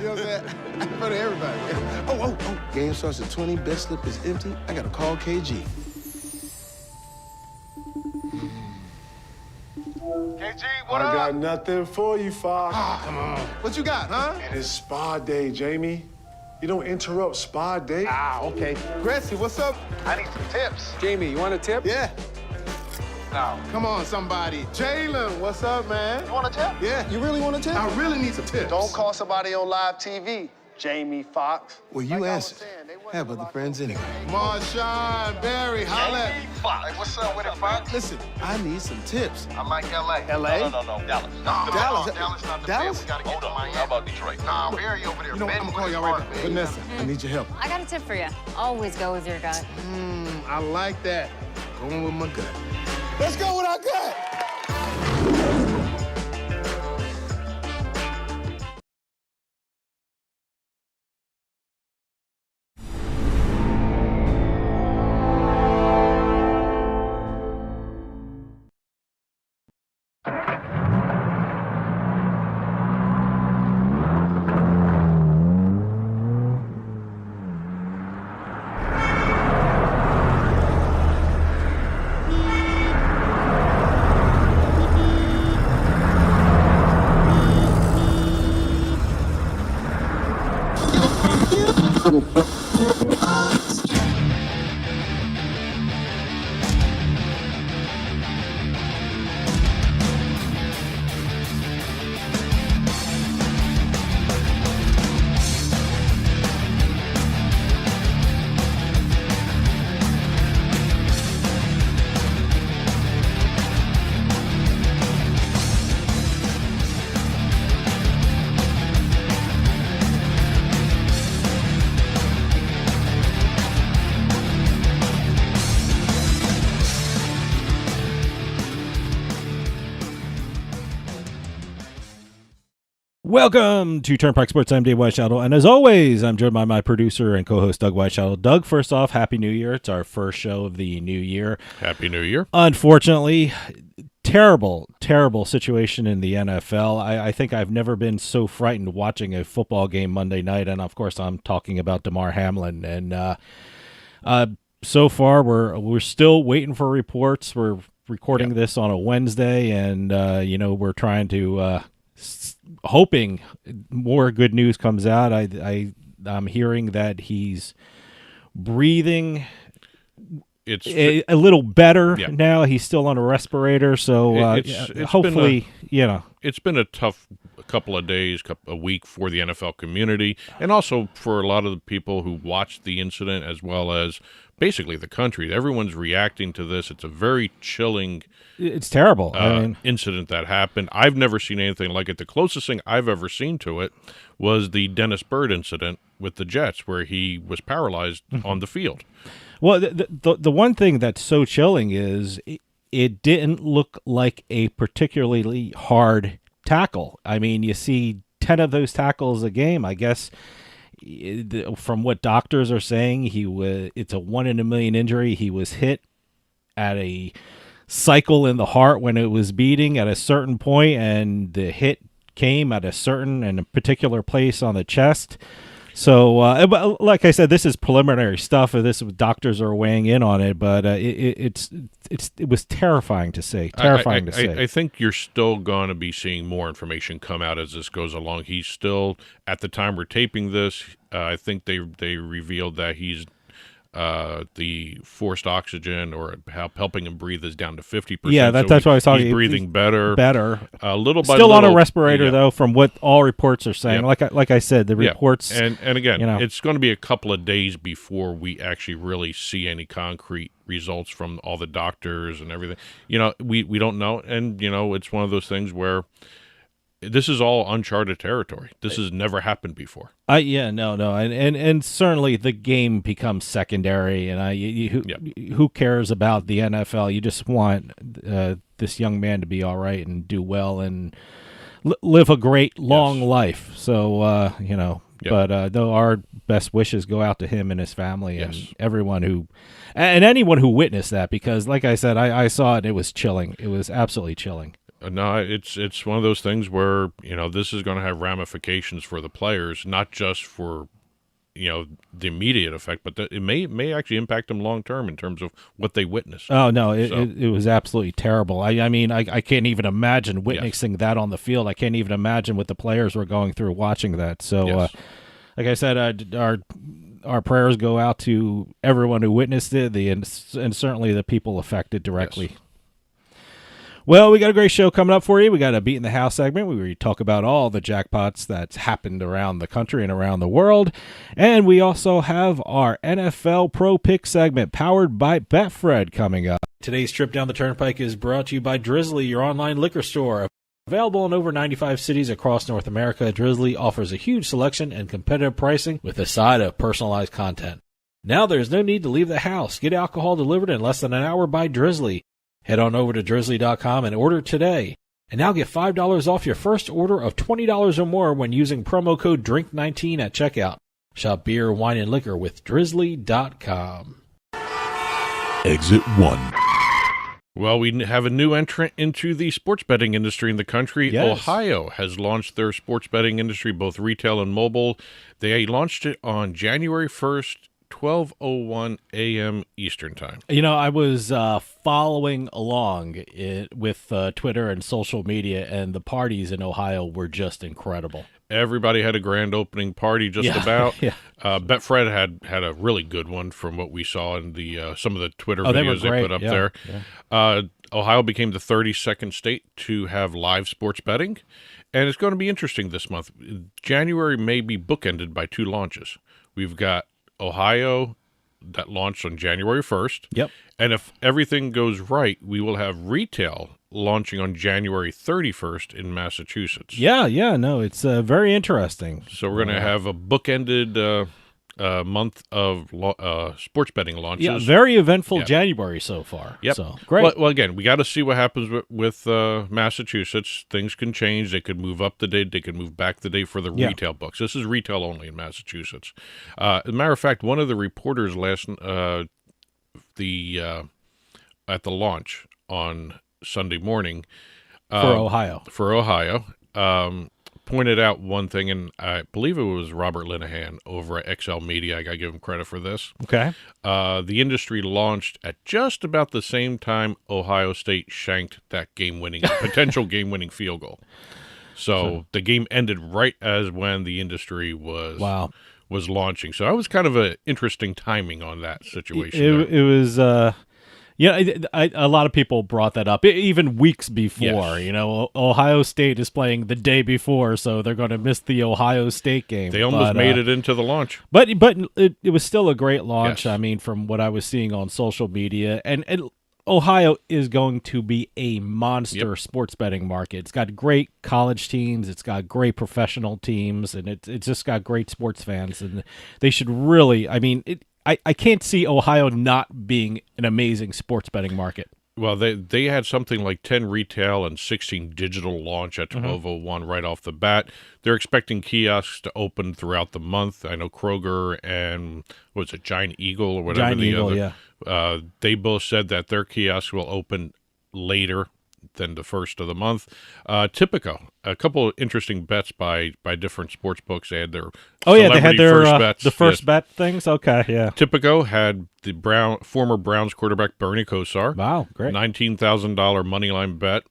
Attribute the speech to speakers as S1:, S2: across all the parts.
S1: know what I'm saying? In front of everybody. Oh. Game starts at 20, bet slip is empty. I gotta call KG.
S2: KG, what up?
S3: I got nothing for you, Fox.
S1: Ah, come on. What you got, huh?
S3: It is spa day, Jamie. You don't interrupt spa day.
S1: Okay. Gracie, what's up?
S2: I need some tips.
S4: Jamie, you want a tip?
S1: Yeah.
S2: No.
S1: Come on, somebody. Jalen, what's up, man?
S2: You want a tip?
S1: Yeah.
S4: You really want a tip?
S1: I really need some tips.
S2: Don't call somebody on live TV, Jamie Foxx.
S1: Well, you answered. Have other friends anyway. Marshawn, Barry, holla at
S2: Jamie Foxx. Hey, what's up with it, Fox?
S1: Listen, I need some tips.
S2: I'm like LA.
S1: LA?
S2: No, Dallas.
S1: Dallas?
S2: Dallas not the
S1: Dallas?
S2: fit. We gotta get to Miami. How about Detroit? Nah, Barry over there.
S1: You know what? I'm gonna call y'all right now. Vanessa, I need your help.
S5: I got a tip for you. Always go with your gut.
S1: I like that. Going with my gut. Let's go with our gut.
S6: Welcome to Turnpike Sports. I'm Dave Weischadle, and as always, I'm joined by my producer and co-host Doug Weischadle. Doug, first off, Happy New Year. It's our first show of the new year.
S7: Happy New Year.
S6: Unfortunately, terrible situation in the NFL. I think I've never been so frightened watching a football game Monday night, and of course, I'm talking about Damar Hamlin. And so far, we're still waiting for reports. We're recording this on a Wednesday, and we're trying to. Hoping more good news comes out. I'm hearing that he's breathing a little better now. He's still on a respirator, so hopefully,
S7: it's been a tough couple of days, a week for the NFL community, and also for a lot of the people who watched the incident, as well as basically the country. Everyone's reacting to this. It's a very chilling.
S6: It's terrible.
S7: Incident that happened. I've never seen anything like it. The closest thing I've ever seen to it was the Dennis Byrd incident with the Jets, where he was paralyzed on the field.
S6: Well, the one thing that's so chilling is it didn't look like a particularly hard tackle. I mean, you see 10 of those tackles a game. I guess from what doctors are saying, it's a 1 in a million injury. He was hit at a cycle in the heart when it was beating at a certain point, and the hit came at a certain and a particular place on the chest. So, like I said, this is preliminary stuff. This doctors are weighing in on it, but it was terrifying to say.
S7: I think you're still going to be seeing more information come out as this goes along. He's still, at the time we're taping this, I think they revealed that he's the forced oxygen or helping him breathe is down to 50%.
S6: Yeah, that's what I was talking.
S7: He's breathing better. A little by
S6: still
S7: little,
S6: on a respirator though, from what all reports are saying. Like I said, the reports.
S7: And again, it's going to be a couple of days before we actually really see any concrete results from all the doctors and everything. We don't know, and it's one of those things where this is all uncharted territory. This has never happened before. And certainly the game becomes secondary. And who cares about the NFL? You just want this young man to be all right and do well and live a great long life. So but though our best wishes go out to him and his family and everyone anyone who witnessed that, because like I said, I saw it. And it was chilling. It was absolutely chilling. No, it's one of those things where, this is going to have ramifications for the players, not just for, the immediate effect, but it may actually impact them long term in terms of what they witnessed.
S6: Oh no, it was absolutely terrible. I mean, I can't even imagine witnessing that on the field. I can't even imagine what the players were going through watching that. So, like I said, our prayers go out to everyone who witnessed it, and certainly the people affected directly. Yes. Well, we got a great show coming up for you. We got a Beatin The House segment where we talk about all the jackpots that's happened around the country and around the world. And we also have our NFL Pro Pick segment powered by Betfred coming up. Today's trip down the Turnpike is brought to you by Drizzly, your online liquor store. Available in over 95 cities across North America, Drizzly offers a huge selection and competitive pricing with a side of personalized content. Now there's no need to leave the house. Get alcohol delivered in less than an hour by Drizzly. Head on over to drizzly.com and order today. And now get $5 off your first order of $20 or more when using promo code DRINK19 at checkout. Shop beer, wine, and liquor with drizzly.com.
S4: Exit 1.
S7: Well, we have a new entrant into the sports betting industry in the country.
S6: Yes.
S7: Ohio has launched their sports betting industry, both retail and mobile. They launched it on January 1st, 12:01 a.m. Eastern Time.
S6: I was following along with Twitter and social media, and the parties in Ohio were just incredible.
S7: Everybody had a grand opening party just about.
S6: Yeah.
S7: Betfred had a really good one from what we saw in the some of the Twitter
S6: they
S7: videos they put up
S6: Yeah.
S7: there.
S6: Yeah.
S7: Ohio became the 32nd state to have live sports betting, and it's going to be interesting this month. January may be bookended by two launches. We've got Ohio that launched on January 1st.
S6: Yep.
S7: And if everything goes right, we will have retail launching on January 31st in Massachusetts.
S6: Yeah, no, it's very interesting.
S7: So we're going to have a bookended month of sports betting launches.
S6: Yeah, very eventful January so far.
S7: Yep.
S6: So, great.
S7: Well, again, we got to see what happens with Massachusetts. Things can change. They could move up the date. They could move back the date for the retail books. This is retail only in Massachusetts. As a matter of fact, one of the reporters at the launch on Sunday morning
S6: for Ohio,
S7: pointed out one thing, and I believe it was Robert Linehan over at XL Media. I got to give him credit for this.
S6: Okay.
S7: The industry launched at just about the same time Ohio State shanked that potential game-winning field goal. So the game ended right as when the industry was launching. So that was kind of an interesting timing on that situation.
S6: It was. A lot of people brought that up, even weeks before.
S7: Yes.
S6: Ohio State is playing the day before, so they're going to miss the Ohio State game.
S7: They almost made it into the launch.
S6: But it was still a great launch.
S7: Yes.
S6: I mean, from what I was seeing on social media. And Ohio is going to be a monster sports betting market. It's got great college teams. It's got great professional teams. And it's just got great sports fans. And they should really, I can't see Ohio not being an amazing sports betting market.
S7: Well, they had something like 10 retail and 16 digital launch at 12:01 right off the bat. They're expecting kiosks to open throughout the month. I know Kroger and Giant Eagle or whatever they both said that their kiosks will open later than the first of the month. Tipico, a couple of interesting bets by different sports books. They had their
S6: they had their
S7: first bets.
S6: The first bet things. Okay, yeah.
S7: Tipico had the former Browns quarterback Bernie Kosar.
S6: Wow, great.
S7: $19,000 moneyline bet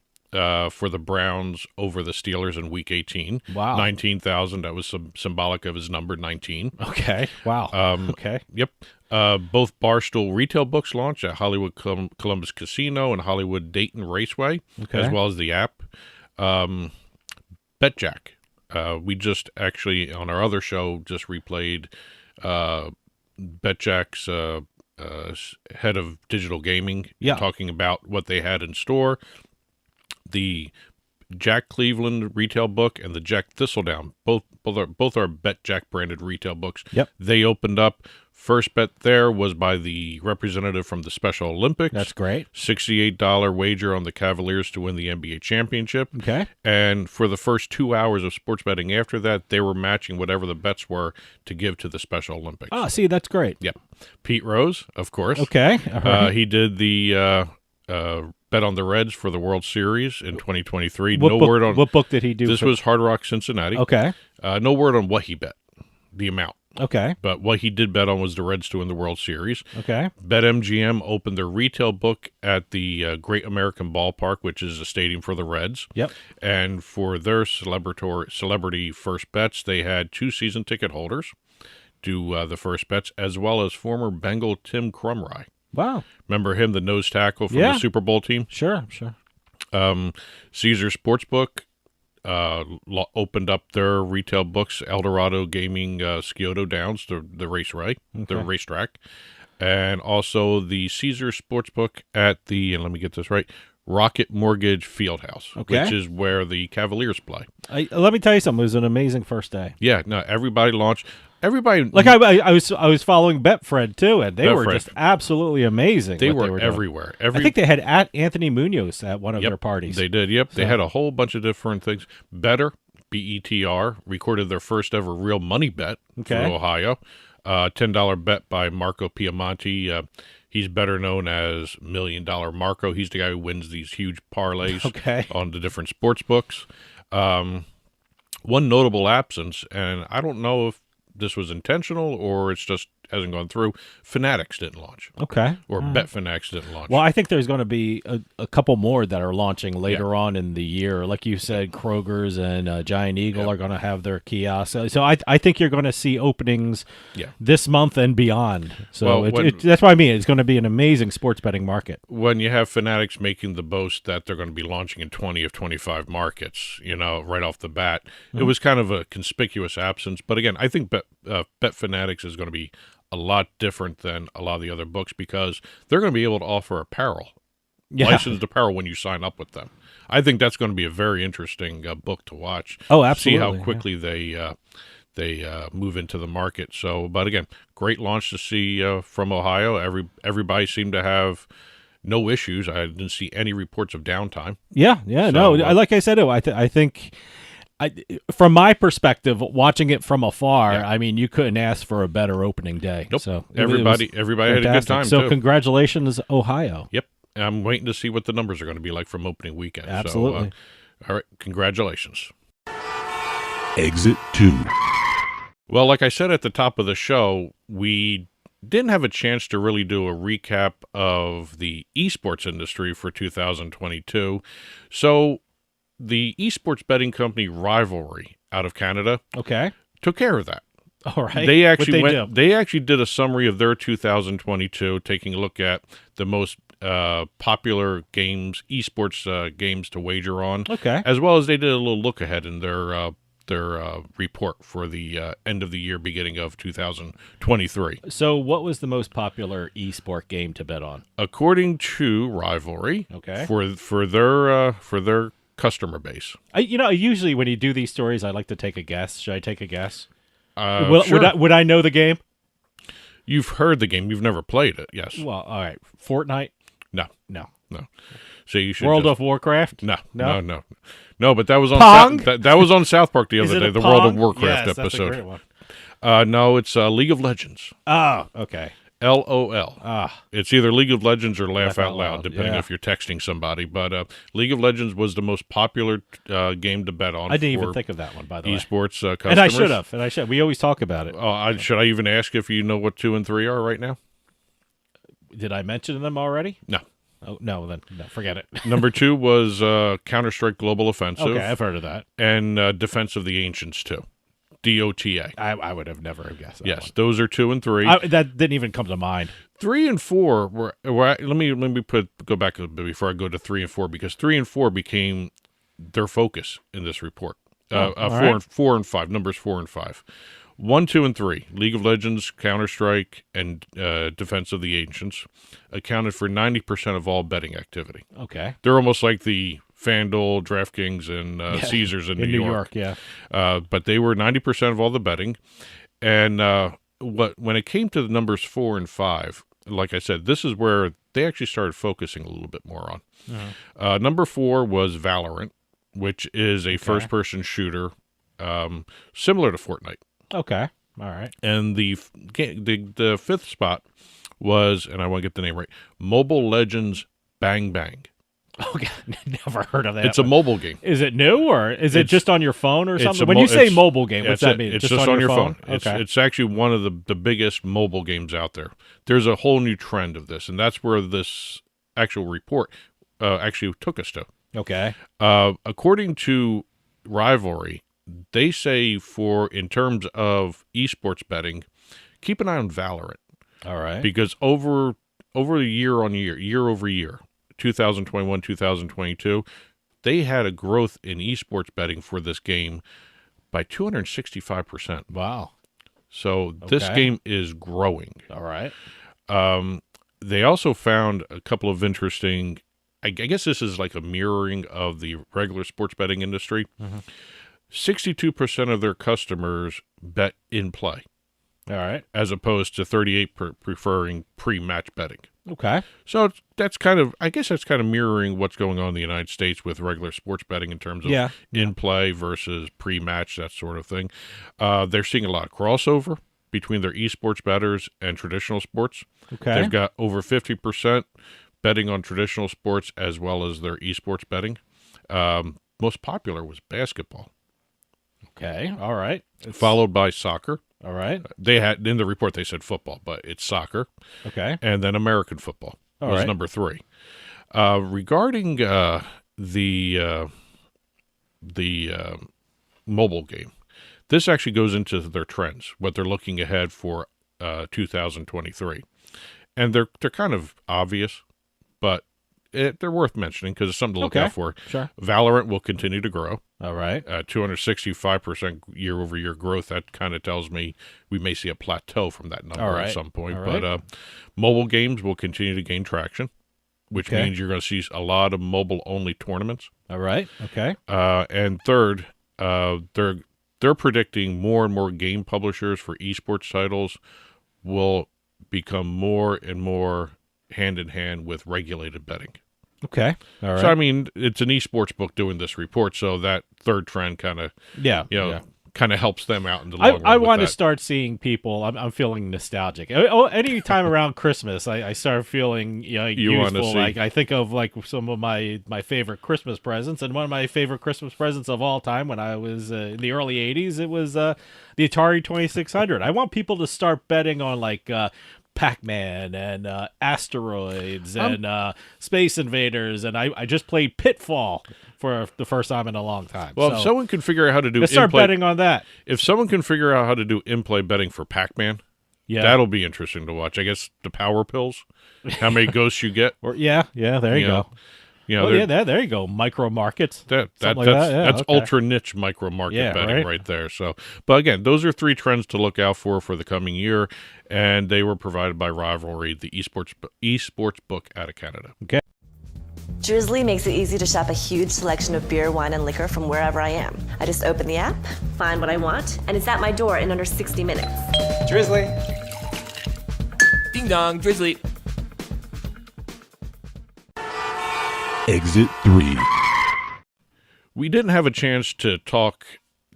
S7: for the Browns over the Steelers in Week 18.
S6: Wow,
S7: $19,000. That was symbolic of his number 19.
S6: Okay, wow. Okay,
S7: yep. Both Barstool retail books launch at Hollywood Columbus Casino and Hollywood Dayton Raceway, as well as the app. BetJack. We just actually, on our other show, just replayed BetJack's head of digital gaming, talking about what they had in store. The Jack Cleveland retail book and the Jack Thistledown, both are BetJack branded retail books.
S6: Yep.
S7: They opened up. First bet there was by the representative from the Special Olympics.
S6: That's great.
S7: $68 wager on the Cavaliers to win the NBA championship.
S6: Okay.
S7: And for the first 2 hours of sports betting after that, they were matching whatever the bets were to give to the Special Olympics.
S6: Oh, see, that's great.
S7: Yep. Pete Rose, of course.
S6: Okay. All right.
S7: He did the bet on the Reds for the World Series in 2023.
S6: What book did he do?
S7: This was Hard Rock Cincinnati.
S6: Okay.
S7: No word on what he bet, the amount.
S6: Okay.
S7: But what he did bet on was the Reds to win the World Series.
S6: Okay.
S7: BetMGM opened their retail book at the Great American Ballpark, which is a stadium for the Reds.
S6: Yep.
S7: And for their celebrity first bets, they had 2 season ticket holders do the first bets, as well as former Bengal Tim Crumry.
S6: Wow.
S7: Remember him, the nose tackle from the Super Bowl team?
S6: Sure.
S7: Caesar Sportsbook opened up their retail books, Eldorado Gaming, Scioto Downs, the racetrack, and also the Caesar Sportsbook at the, and let me get this right, Rocket Mortgage Fieldhouse, which is where the Cavaliers play.
S6: Let me tell you something. It was an amazing first day.
S7: Yeah, no, everybody launched. Everybody,
S6: like I was following Betfred too, and they were just absolutely amazing.
S7: They were everywhere.
S6: I think they had at Anthony Munoz at one of their parties.
S7: They did. Yep, they had a whole bunch of different things. BETR recorded their first ever real money bet for Ohio. $10 bet by Marco Piamonte. He's better known as $1 Million Marco. He's the guy who wins these huge parlays on the different sports books. One notable absence, and I don't know if this was intentional or it's just hasn't gone through. Fanatics didn't launch.
S6: Okay.
S7: Or Bet Fanatics didn't launch.
S6: Well, I think there's going to be a couple more that are launching later on in the year. Like you said, Kroger's and Giant Eagle are going to have their kiosks. So I think you're going to see openings this month and beyond. So that's what I mean. It's going to be an amazing sports betting market.
S7: When you have Fanatics making the boast that they're going to be launching in 20 of 25 markets, right off the bat, it was kind of a conspicuous absence. But again, I think Bet Fanatics is going to be a lot different than a lot of the other books because they're going to be able to offer apparel, licensed apparel when you sign up with them. I think that's going to be a very interesting book to watch.
S6: Oh, absolutely.
S7: See how quickly they move into the market. So, but again, great launch to see from Ohio. Everybody seemed to have no issues. I didn't see any reports of downtime.
S6: Like I said, I think. From my perspective, watching it from afar, I mean, you couldn't ask for a better opening day.
S7: Nope.
S6: So
S7: everybody had a good time.
S6: So congratulations, Ohio.
S7: Yep. I'm waiting to see what the numbers are going to be like from opening weekend.
S6: Absolutely.
S7: So, all right. Congratulations.
S4: Exit 2.
S7: Well, like I said at the top of the show, we didn't have a chance to really do a recap of the esports industry for 2022. So the esports betting company Rivalry out of Canada took care of that.
S6: All right.
S7: They actually did a summary of their 2022, taking a look at the most popular games, esports games to wager on. As well as they did a little look ahead in their report for the end of the year, beginning of 2023.
S6: So what was the most popular esport game to bet on?
S7: According to Rivalry, for their customer base.
S6: Usually when you do these stories, I like to take a guess. Should I take a guess?
S7: Sure.
S6: Would I know the game?
S7: You've heard the game. You've never played it. Yes.
S6: Well, all right. Fortnite?
S7: No. So you should
S6: World of Warcraft?
S7: No. But that was on
S6: Pong?
S7: that was on South Park the other day. The
S6: Pong?
S7: World of Warcraft
S6: yes,
S7: episode.
S6: That's a great one.
S7: No, it's League of Legends.
S6: Oh, okay.
S7: LOL. It's either League of Legends or Laugh Out Loud, depending if you're texting somebody. But League of Legends was the most popular game to bet on.
S6: I didn't even think of that one, by the way.
S7: Esports customers.
S6: And I should have. We always talk about it.
S7: Should I even ask if you know what 2 and 3 are right now?
S6: Did I mention them already?
S7: No.
S6: Oh, no, then no, forget it.
S7: Number 2 was Counter-Strike Global Offensive.
S6: Okay, I've heard of that.
S7: And Defense of the Ancients 2. DOTA.
S6: I would have never guessed that.
S7: Yes, those are 2 and 3.
S6: That didn't even come to mind.
S7: 3 and 4 were let me go back a bit before I go to 3 and 4, because 3 and 4 became their focus in this report. 4 and 5, numbers 4 and 5. 1, 2, and 3, League of Legends, Counter-Strike, and Defense of the Ancients accounted for 90% of all betting activity.
S6: Okay.
S7: They're almost like the FanDuel, DraftKings, and Caesars in New York. But they were 90% of all the betting. And when it came to the numbers 4 and 5, like I said, this is where they actually started focusing a little bit more on. Number 4 was Valorant, which is a first-person shooter similar to Fortnite.
S6: Okay. All right.
S7: And the fifth spot was, and I want to get the name right, Mobile Legends Bang Bang.
S6: Okay, never heard of that.
S7: It's a mobile game.
S6: Is it new, or is it just on your phone or something? When you say mobile game, what's that mean?
S7: It's just on your phone.
S6: Okay.
S7: It's actually one of the biggest mobile games out there. There's a whole new trend of this, and that's where this actual report actually took us to.
S6: Okay.
S7: According to Rivalry, they say in terms of esports betting, keep an eye on Valorant.
S6: All right.
S7: Because over the year over year, 2021, 2022, they had a growth in esports betting for this game by 265%.
S6: Wow.
S7: So this game is growing.
S6: All right.
S7: They also found a couple of interesting, I guess this is like a mirroring of the regular sports betting industry. 62% of their customers bet in play.
S6: All right.
S7: As opposed to 38 preferring pre-match betting.
S6: Okay.
S7: So that's kind of mirroring what's going on in the United States with regular sports betting in terms of in-play versus pre-match, that sort of thing. They're seeing a lot of crossover between their esports bettors and traditional sports.
S6: Okay.
S7: They've got over 50% betting on traditional sports as well as their esports betting. Most popular was basketball.
S6: Okay. All right.
S7: Followed by soccer.
S6: All right.
S7: They had in the report they said football, but it's soccer.
S6: Okay.
S7: And then American football was number 3. Regarding the mobile game, this actually goes into their trends, what they're looking ahead for 2023, and they're kind of obvious, but they're worth mentioning because it's something to look out for.
S6: Sure.
S7: Valorant will continue to grow.
S6: All right.
S7: 265% year-over-year growth. That kind of tells me we may see a plateau from that number at some point. But mobile games will continue to gain traction, which means you're going to see a lot of mobile-only tournaments.
S6: All right. Okay.
S7: And third, they're predicting more and more game publishers for esports titles will become more and more hand-in-hand with regulated betting.
S6: Okay. All right.
S7: So, I mean, it's an esports book doing this report, so that third trend kind of, kind of helps them out in the long run.
S6: I want to start seeing people. I'm feeling nostalgic. Any time around Christmas, I start feeling useful. Like I think of like some of my favorite Christmas presents, and one of my favorite Christmas presents of all time when I was in the early '80s, it was the Atari 2600. I want people to start betting on like Pac-Man and Asteroids and Space Invaders, and I just played Pitfall for the first time in a long time.
S7: Well, if someone can figure out how to do
S6: start betting on that.
S7: If someone can figure out how to do in-play betting for Pac-Man, that'll be interesting to watch. I guess the power pills, how many ghosts you get.
S6: There you go. There you go. Micro markets.
S7: That's ultra niche micro market betting right there. So, but again, those are 3 trends to look out for the coming year, and they were provided by Rivalry, the esports book out of Canada.
S6: Okay.
S8: Drizzly makes it easy to shop a huge selection of beer, wine, and liquor from wherever I am. I just open the app, find what I want, and it's at my door in under 60 minutes.
S9: Drizzly. Ding dong, Drizzly.
S4: Exit 3.
S7: We didn't have a chance to talk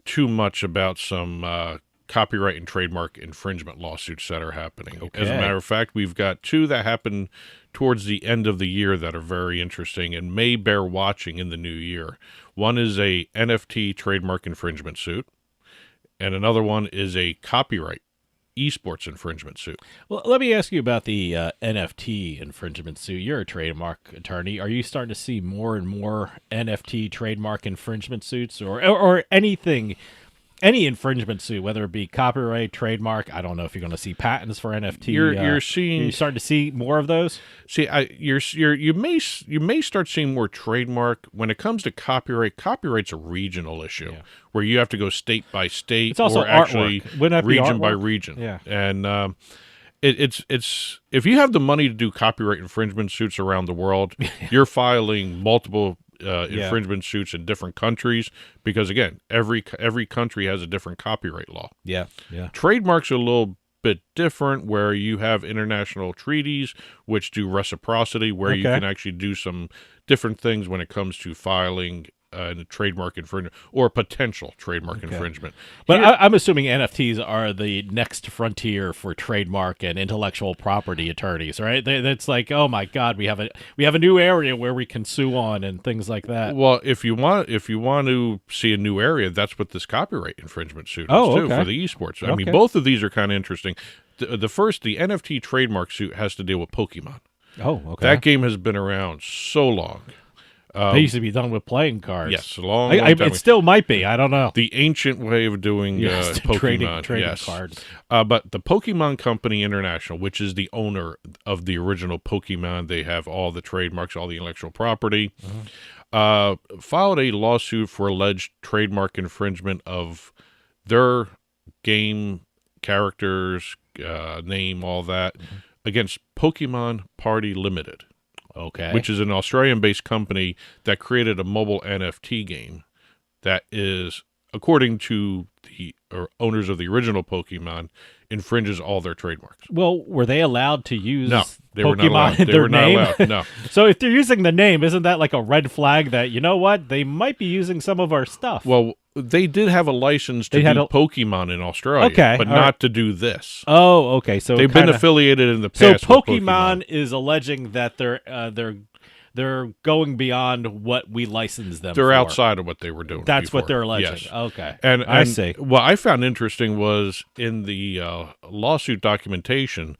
S7: too much about some copyright and trademark infringement lawsuits that are happening. Okay. As a matter of fact, we've got 2 that happen towards the end of the year that are very interesting and may bear watching in the new year. One is a NFT trademark infringement suit, and another one is a copyright eSports infringement suit.
S6: Well, let me ask you about the NFT infringement suit. You're a trademark attorney. Are you starting to see more and more NFT trademark infringement suits or anything, any infringement suit, whether it be copyright, trademark? I don't know if you're going to see patents for NFT. You're starting to see more of those.
S7: See, you may start seeing more trademark when it comes to copyright. Copyright's a regional issue where you have to go state by state.
S6: It's also
S7: or actually region by
S6: artwork?
S7: region.
S6: Yeah,
S7: and it's if you have the money to do copyright infringement suits around the world, you're filing multiple infringement suits in different countries because again, every country has a different copyright law.
S6: Yeah.
S7: Trademarks are a little bit different where you have international treaties which do reciprocity where you can actually do some different things when it comes to filing a trademark infringement or potential trademark infringement.
S6: But I'm assuming NFTs are the next frontier for trademark and intellectual property attorneys, right? That's like, oh my God, we have a new area where we can sue on and things like that.
S7: Well, if you want to see a new area, that's what this copyright infringement suit is too, for the eSports. I mean, both of these are kind of interesting. The first, the NFT Trademark Suit, has to deal with Pokemon.
S6: Oh, okay.
S7: That game has been around so long.
S6: They used to be done with playing cards.
S7: Yes, long time.
S6: It still might be. I don't know.
S7: The ancient way of doing Pokemon.
S6: Trading cards.
S7: But the Pokemon Company International, which is the owner of the original Pokemon, they have all the trademarks, all the intellectual property, filed a lawsuit for alleged trademark infringement of their game characters, name, all that, against Pokemon Party Limited.
S6: Okay.
S7: Which is an Australian-based company that created a mobile NFT game that is, according to the owners of the original Pokemon, infringes all their trademarks.
S6: Well, were they allowed to use
S7: they were not
S6: Pokemon
S7: allowed.
S6: in
S7: They
S6: their
S7: were not
S6: name?
S7: allowed. No.
S6: So if they're using the name, isn't that like a red flag that, you know what, they might be using some of our stuff?
S7: Well, they did have a license to do Pokemon in Australia, but not to do this.
S6: Oh, okay. So
S7: they've been affiliated in the past.
S6: So Pokemon is alleging that they're going beyond what we licensed them.
S7: They're
S6: for.
S7: outside of what they were doing.
S6: That's
S7: before.
S6: what they're alleging.
S7: Yes.
S6: Okay,
S7: and
S6: I see.
S7: What I found interesting was in the lawsuit documentation,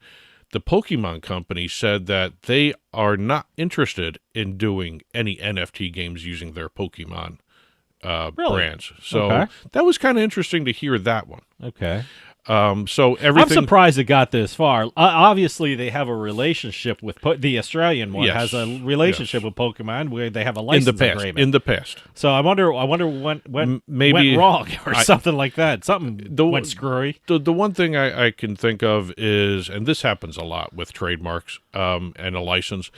S7: the Pokemon Company said that they are not interested in doing any NFT games using their Pokemon brands. So that was kind of interesting to hear that one.
S6: Okay.
S7: So everything.
S6: I'm surprised it got this far. Obviously, they have a relationship with the Australian one has a relationship with Pokemon where they have a license agreement
S7: in the past.
S6: So I wonder when
S7: maybe
S6: went wrong or something like that. Something went screwy.
S7: The one thing I can think of is, and this happens a lot with trademarks and a license.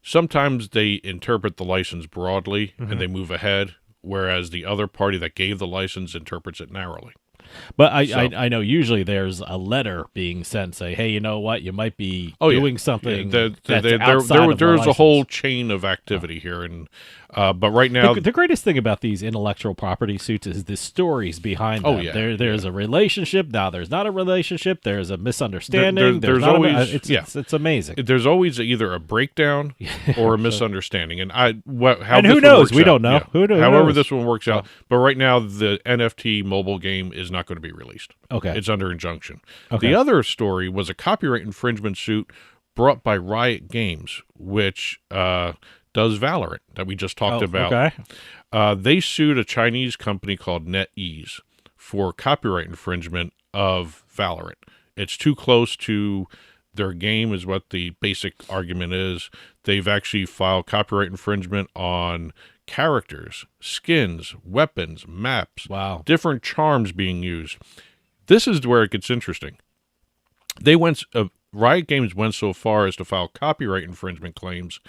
S7: Sometimes they interpret the license broadly and they move ahead, whereas the other party that gave the license interprets it narrowly.
S6: But I know usually there's a letter being sent, say, hey, you know what, you might be doing something. There's
S7: a whole chain of activity here, and but right now
S6: the greatest thing about these intellectual property suits is the stories behind them. There's a relationship. Now there's not a relationship. There's a misunderstanding.
S7: There's always
S6: it's amazing.
S7: There's always either a breakdown or a misunderstanding, and
S6: who knows? We don't know.
S7: However, this one works out. But right now, the NFT mobile game is not going to be released.
S6: Okay,
S7: it's under injunction.
S6: Okay.
S7: The other story was a copyright infringement suit brought by Riot Games, which does Valorant that we just talked about.
S6: Okay.
S7: They sued a Chinese company called NetEase for copyright infringement of Valorant. It's too close to their game is what the basic argument is. They've actually filed copyright infringement on characters, skins, weapons, maps, different charms being used. This is where it gets interesting. Riot Games went so far as to file copyright infringement claims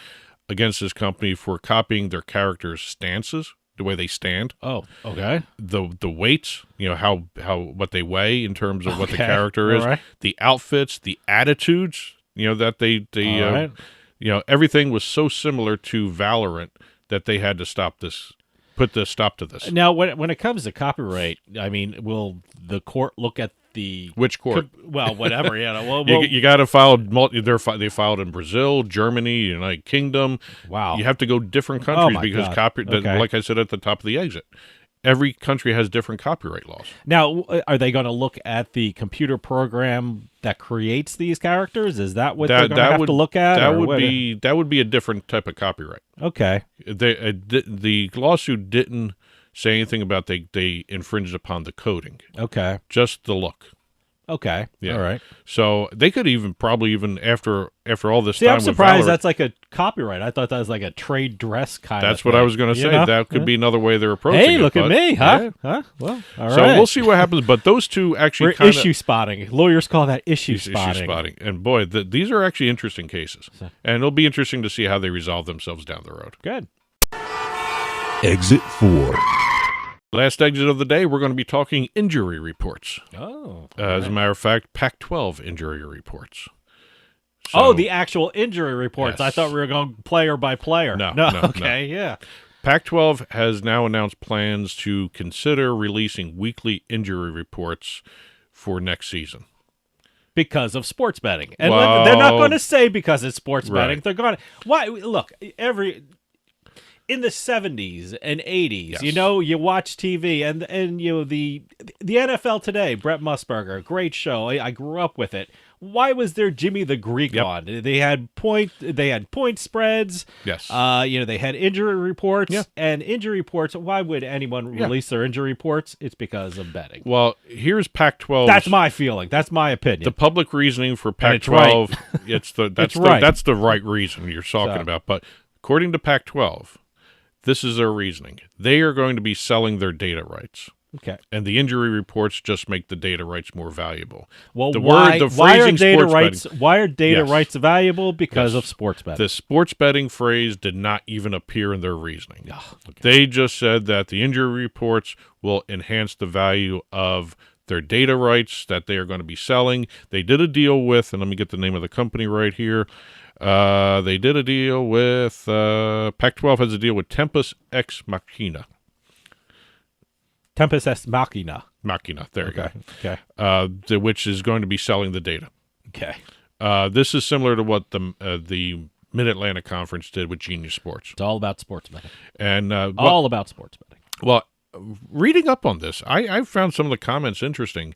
S7: against this company for copying their characters' stances, the way they stand.
S6: Oh, okay.
S7: The weights, how what they weigh in terms of what the character is, the outfits, the attitudes, that they everything was so similar to Valorant that they had to put the stop to this.
S6: Now, when it comes to copyright, I mean, will the court look at
S7: which court?
S6: Well, whatever.
S7: You got to file. They filed in Brazil, Germany, United Kingdom.
S6: Wow.
S7: You have to go different countries because like I said at the top of the exit, every country has different copyright laws.
S6: Now, are they going to look at the computer program that creates these characters? Is that what they're going to have to look at?
S7: That would be a different type of copyright.
S6: Okay.
S7: The lawsuit didn't say anything about they infringed upon the coding.
S6: Okay.
S7: Just the look.
S6: Okay.
S7: Yeah.
S6: All right.
S7: So they could probably after all this time.
S6: I'm surprised that's like a copyright. I thought that was like a trade dress kind of thing.
S7: That's what I was going to say. That could be another way they're approaching it.
S6: Hey, look at me, huh?
S7: Yeah.
S6: Huh? Well, all right.
S7: So we'll see what happens. But those two actually
S6: We're issue spotting. Lawyers call that issue spotting.
S7: Issue spotting. And boy, these are actually interesting cases. And it'll be interesting to see how they resolve themselves down the road.
S6: Good.
S4: Exit 4.
S7: Last exit of the day, we're going to be talking injury reports.
S6: Oh.
S7: As a matter of fact, PAC-12 injury reports. So,
S6: the actual injury reports.
S7: Yes.
S6: I thought we were going player by player.
S7: No.
S6: Okay, yeah.
S7: Pac-12 has now announced plans to consider releasing weekly injury reports for next season.
S6: Because of sports betting. And
S7: Well,
S6: they're not going to say because it's sports betting.
S7: right.
S6: They're going to... Why? Look, in the 70s and 80s,
S7: Yes.
S6: you know, you watch TV and you know, the NFL Today, Brett Musburger, great show. I grew up with it. Why was there Jimmy the Greek on? They had point spreads.
S7: Yes.
S6: You know, they had injury reports.
S7: Yeah.
S6: And injury reports, why would anyone release their injury reports? It's because of betting.
S7: Well, here's Pac-12.
S6: That's my feeling. That's my opinion.
S7: The public reasoning for
S6: And it's
S7: Pac-12.
S6: right.
S7: That's the right reason you're talking about. But according to Pac-12, this is their reasoning. They are going to be selling their data rights.
S6: Okay.
S7: And the injury reports just make the data rights more valuable.
S6: Well,
S7: the
S6: why are data
S7: sports
S6: rights?
S7: betting-
S6: Why are data
S7: Yes.
S6: rights valuable? Because
S7: Yes.
S6: of sports betting.
S7: The sports betting phrase did not even appear in their reasoning.
S6: Okay.
S7: They just said that the injury reports will enhance the value of their data rights that they are going to be selling. They did a deal with, and let me get the name of the company right here. They did a deal with, Pac-12 has a deal with Tempus Ex Machina.
S6: Tempus Est Machina.
S7: Machina, there
S6: Okay.
S7: you go. Which is going to be selling the data.
S6: Okay.
S7: This is similar to what the Mid-Atlantic Conference did with Genius Sports.
S6: It's all about sports betting.
S7: And
S6: All about sports betting.
S7: well, reading up on this, I found some of the comments interesting.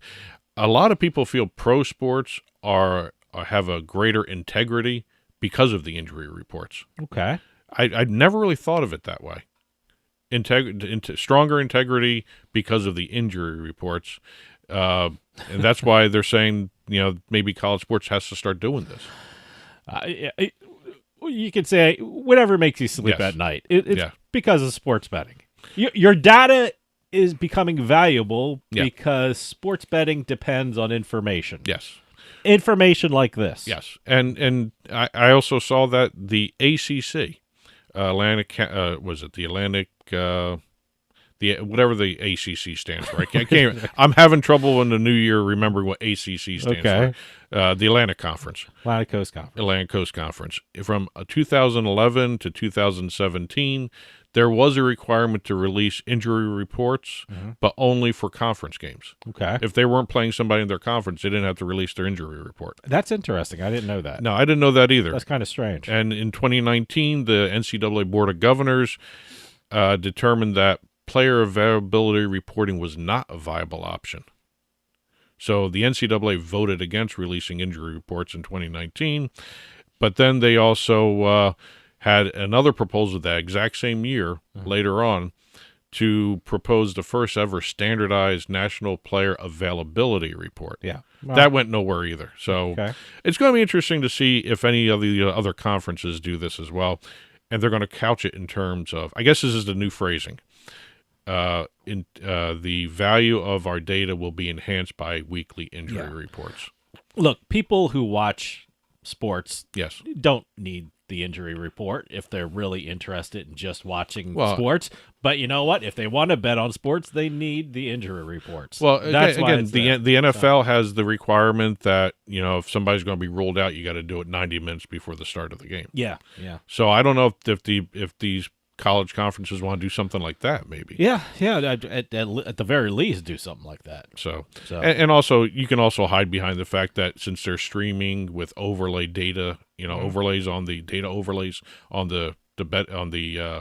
S7: A lot of people feel pro sports have a greater integrity because of the injury reports.
S6: Okay.
S7: I'd never really thought of it that way. Stronger integrity because of the injury reports, and that's why they're saying, you know, maybe college sports has to start doing this.
S6: You could say whatever makes you sleep
S7: Yes.
S6: at night. It's
S7: Yeah.
S6: because of sports betting. Your data is becoming valuable
S7: Yeah.
S6: because sports betting depends on information.
S7: Yes.
S6: Information like this.
S7: Yes, and I also saw that the ACC, Atlantic, was it the Atlantic, whatever the ACC stands for? I can't. I'm having trouble in the new year remembering what ACC stands
S6: Okay.
S7: for. The Atlantic Conference,
S6: Atlantic Coast Conference.
S7: Atlantic Coast Conference, from 2011 to 2017. There was a requirement to release injury reports, but only for conference games.
S6: Okay.
S7: If they weren't playing somebody in their conference, they didn't have to release their injury report.
S6: That's interesting. I didn't know that.
S7: No, I didn't know that either.
S6: That's kind of strange.
S7: And in 2019, the NCAA Board of Governors determined that player availability reporting was not a viable option. So the NCAA voted against releasing injury reports in 2019, but then they also had another proposal that exact same year later on to propose the first ever standardized national player availability report.
S6: Yeah. Well,
S7: That went nowhere either. So
S6: Okay.
S7: it's going to be interesting to see if any of the other conferences do this as well. And they're going to couch it in terms of, I guess this is the new phrasing. The value of our data will be enhanced by weekly injury reports.
S6: look, people who watch sports
S7: Yes.
S6: don't need the injury report if they're really interested in just watching
S7: Well,
S6: sports. But you know what? If they want to bet on sports, they need the injury reports.
S7: Well,
S6: That's why
S7: again,
S6: it's
S7: the
S6: there.
S7: NFL has the requirement that, you know, if somebody's going to be ruled out, you got to do it 90 minutes before the start of the game.
S6: Yeah.
S7: So I don't know if these college conferences want to do something like that, maybe.
S6: Yeah. At the very least, do something like that.
S7: So.
S6: So
S7: And also, you can also hide behind the fact that since they're streaming with overlay data, you know, overlays on the data overlays on the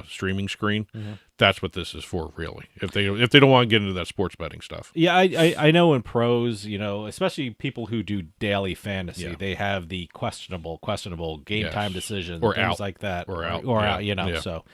S7: streaming screen, that's what this is for, really. If they don't want to get into that sports betting stuff.
S6: yeah, I know in pros, you know, especially people who do daily fantasy, they have the questionable game time decisions,
S7: Or
S6: things
S7: out.
S6: like that,
S7: Or out.
S6: or
S7: Yeah.
S6: out. You know,
S7: Yeah.
S6: so.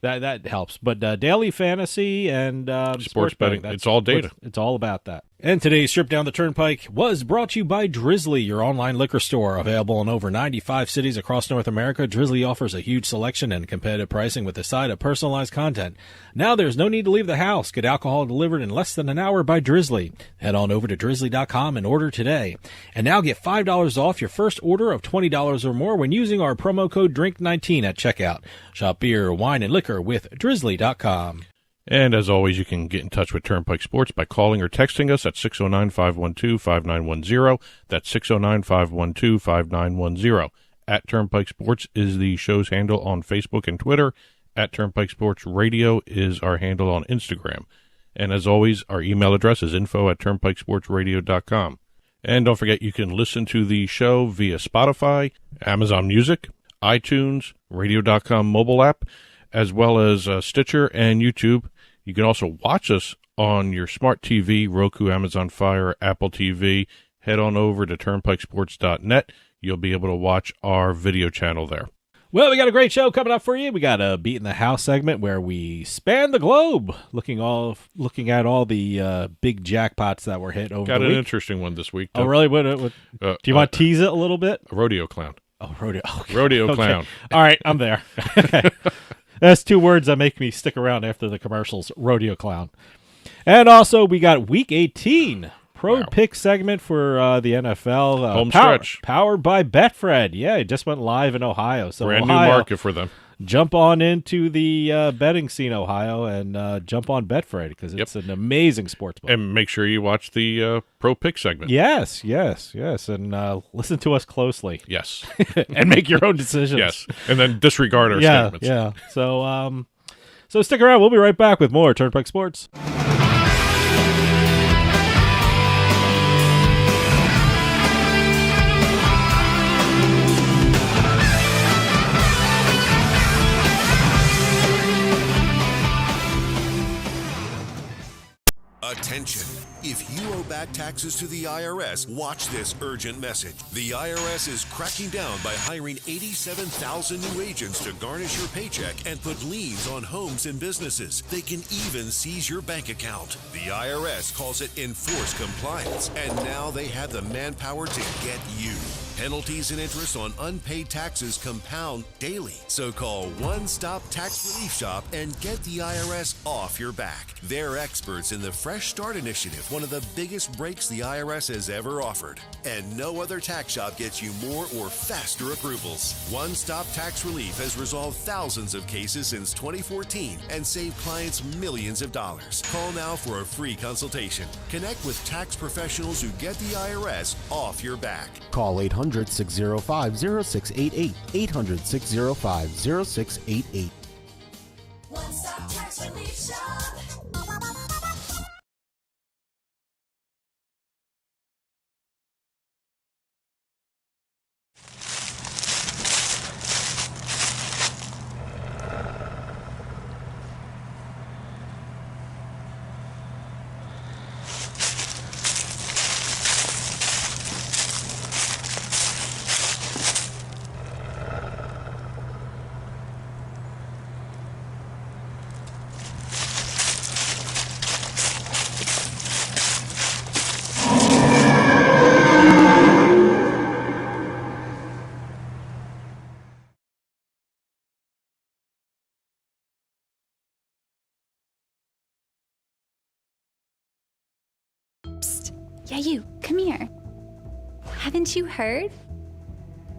S6: That helps. But daily fantasy and
S7: Sports betting,
S6: that's
S7: it's all data.
S6: It's all about that. And today's trip down the Turnpike was brought to you by Drizzly, your online liquor store. Available in over 95 cities across North America, Drizzly offers a huge selection and competitive pricing with a side of personalized content. Now there's no need to leave the house. Get alcohol delivered in less than an hour by Drizzly. Head on over to drizzly.com and order today. And now get $5 off your first order of $20 or more when using our promo code DRINK19 at checkout. Shop beer, wine, and liquor with drizzly.com.
S7: And as always, you can get in touch with Turnpike Sports by calling or texting us at 609-512-5910. That's 609-512-5910. At Turnpike Sports is the show's handle on Facebook and Twitter. at Turnpike Sports Radio is our handle on Instagram. And as always, our email address is info@turnpikesportsradio.com. And don't forget, you can listen to the show via Spotify, Amazon Music, iTunes, radio.com mobile app, as well as Stitcher and YouTube. You can also watch us on your smart TV, Roku, Amazon Fire, Apple TV. Head on over to turnpikesports.net. You'll be able to watch our video channel there.
S6: Well, we got a great show coming up for you. We got a Beatin The House segment where we span the globe, looking at all the big jackpots that were hit over the week.
S7: Got an interesting one this week.
S6: Oh, really? What, do you want to tease it a little bit?
S7: A rodeo clown.
S6: Oh, rodeo. Okay.
S7: Rodeo clown.
S6: All right, I'm there. That's 2 words that make me stick around after the commercials. Rodeo clown. And also, we got Week 18. Pro pick segment for the NFL.
S7: Home stretch.
S6: Powered by Betfred. Yeah, it just went live in Ohio. So
S7: Brand
S6: Ohio,
S7: new market for them.
S6: Jump on into the betting scene, Ohio, and jump on Betfred because it's an amazing sportsbook.
S7: And make sure you watch the pro pick segment.
S6: Yes. And listen to us closely.
S7: Yes.
S6: And make your own decisions.
S7: Yes. And then disregard our statements.
S6: Yeah. So stick around. We'll be right back with more Turnpike Sports.
S10: Attention. If you owe back taxes to the IRS, watch this urgent message. The IRS is cracking down by hiring 87,000 new agents to garnish your paycheck and put liens on homes and businesses. They can even seize your bank account. The IRS calls it enforced compliance, and now they have the manpower to get you. Penalties and interest on unpaid taxes compound daily. So call One Stop Tax Relief Shop and get the IRS off your back. They're experts in the Fresh Start Initiative, one of the biggest breaks the IRS has ever offered. And no other tax shop gets you more or faster approvals. One Stop Tax Relief has resolved thousands of cases since 2014 and saved clients millions of dollars. Call now for a free consultation. Connect with tax professionals who get the IRS off your back.
S11: Call 800-605-0688. 800-605-0688.
S12: One Stop Tax Relief Shop.
S13: Yeah, you, come here. Haven't you heard?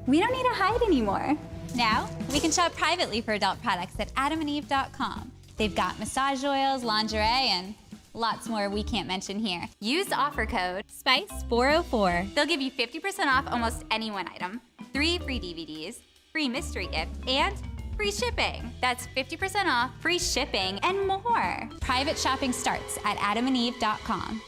S13: We don't need to hide anymore.
S14: Now, we can shop privately for adult products at adamandeve.com. They've got massage oils, lingerie, and lots more we can't mention here.
S13: Use offer code SPICE404.
S14: They'll give you 50% off almost any one item, 3 free DVDs, free mystery gift, and free shipping. That's 50% off, free shipping, and more. Private shopping starts at adamandeve.com.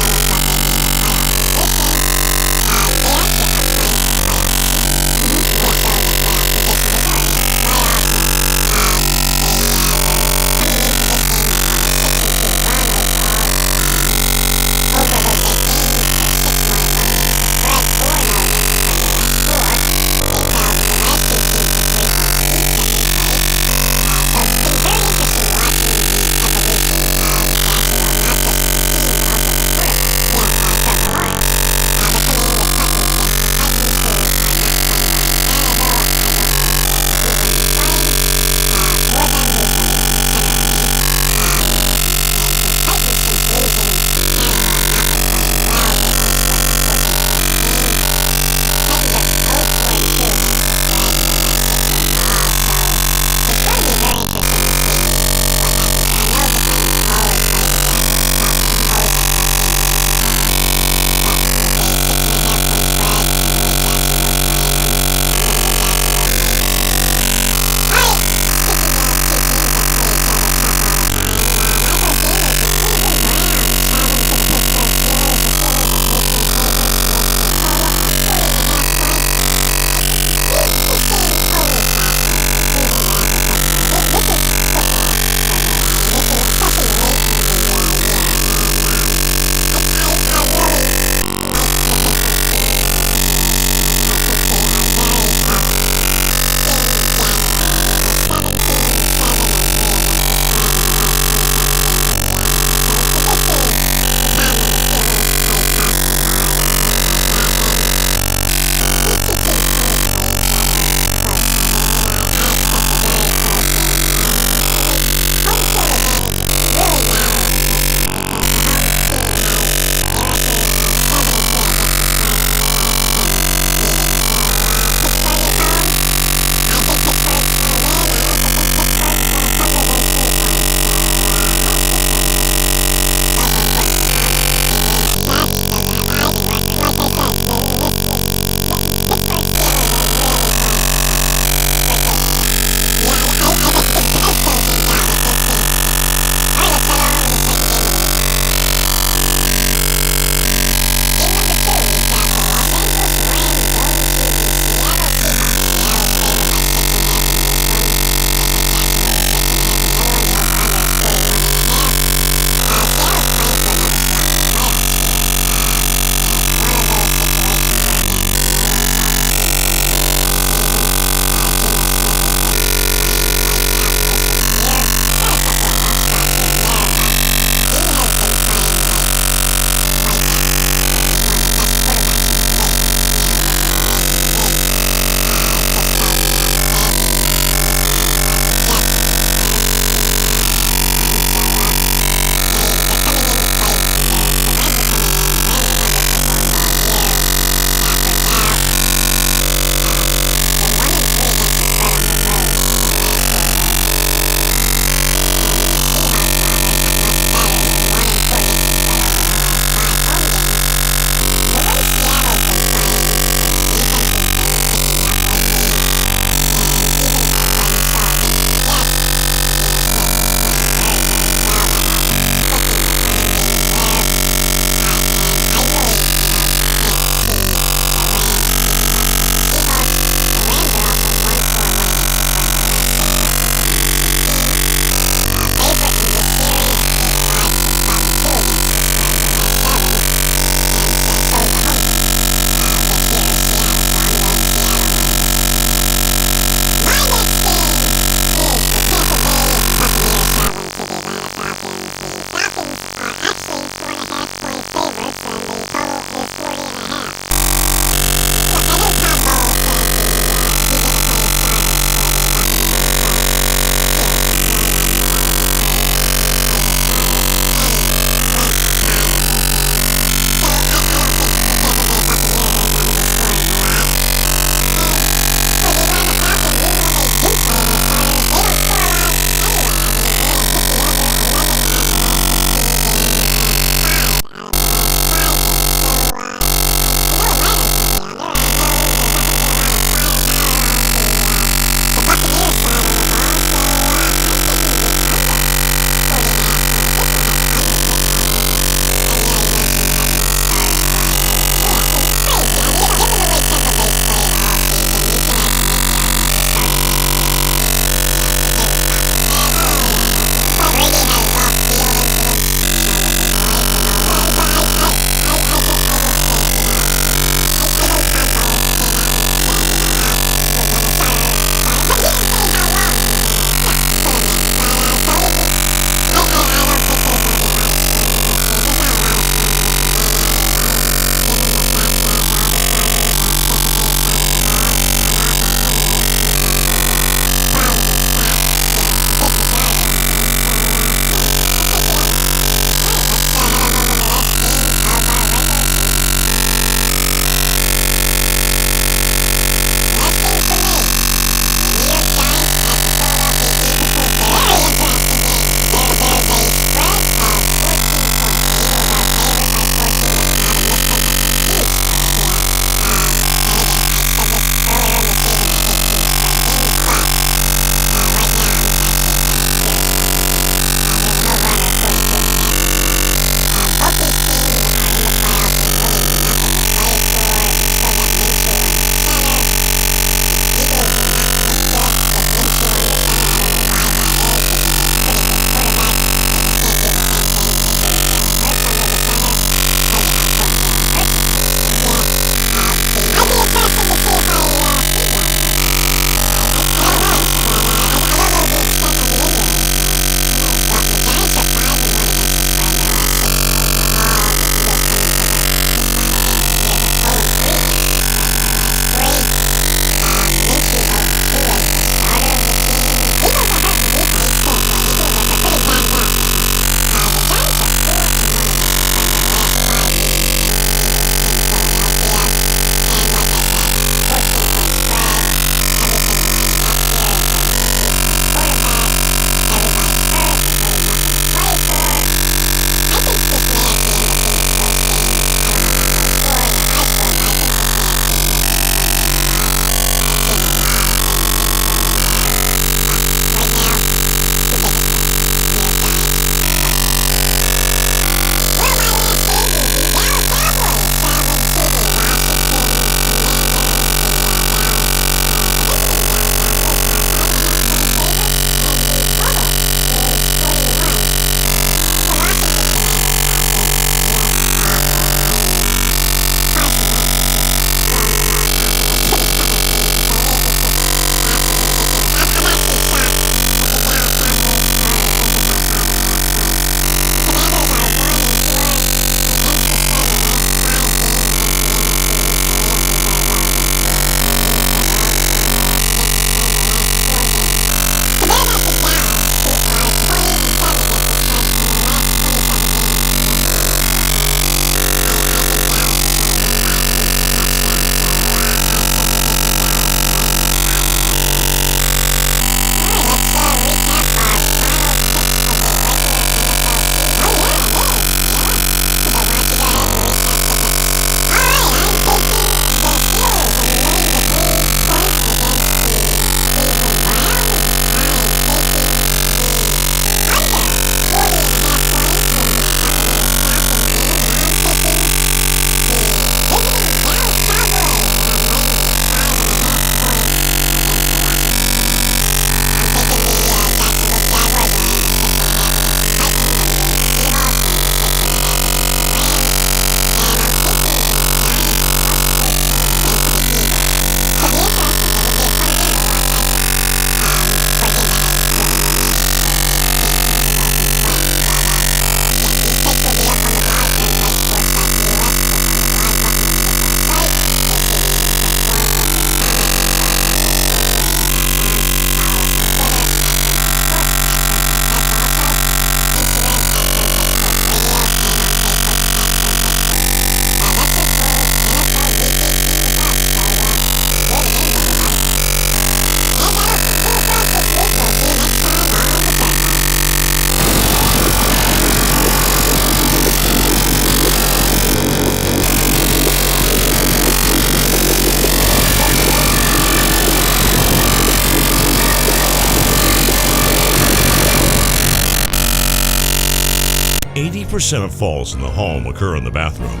S11: 80% of falls in the home occur in the bathroom.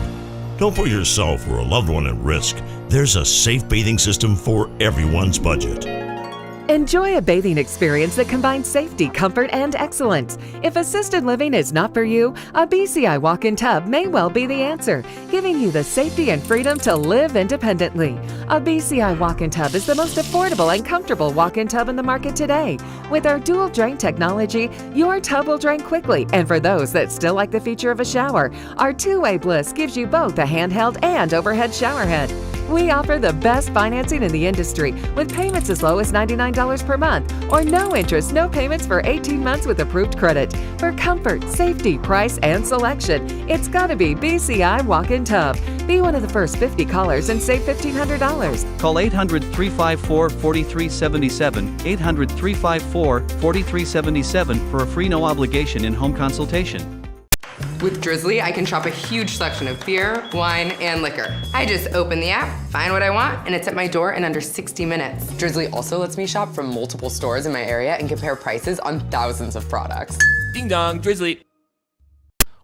S11: Don't put yourself or a loved one at risk. There's a safe bathing system for everyone's budget.
S15: Enjoy a bathing experience that combines safety, comfort, and excellence. If assisted living is not for you, a BCI walk-in tub may well be the answer, giving you the safety and freedom to live independently. A BCI walk-in tub is the most affordable and comfortable walk-in tub in the market today. With our dual drain technology, your tub will drain quickly, and for those that still like the feature of a shower, our two-way bliss gives you both a handheld and overhead shower head. We offer the best financing in the industry with payments as low as $99 per month or no interest, no payments for 18 months with approved credit. For comfort, safety, price, and selection, it's got to be BCI Walk-In Tub. Be one of the first 50 callers and save $1,500.
S16: Call 800-354-4377, 800-354-4377 for a free no obligation in-home consultation.
S17: With Drizzly, I can shop a huge selection of beer, wine, and liquor. I just open the app, find what I want, and it's at my door in under 60 minutes. Drizzly also lets me shop from multiple stores in my area and compare prices on thousands of products.
S9: Ding dong, Drizzly.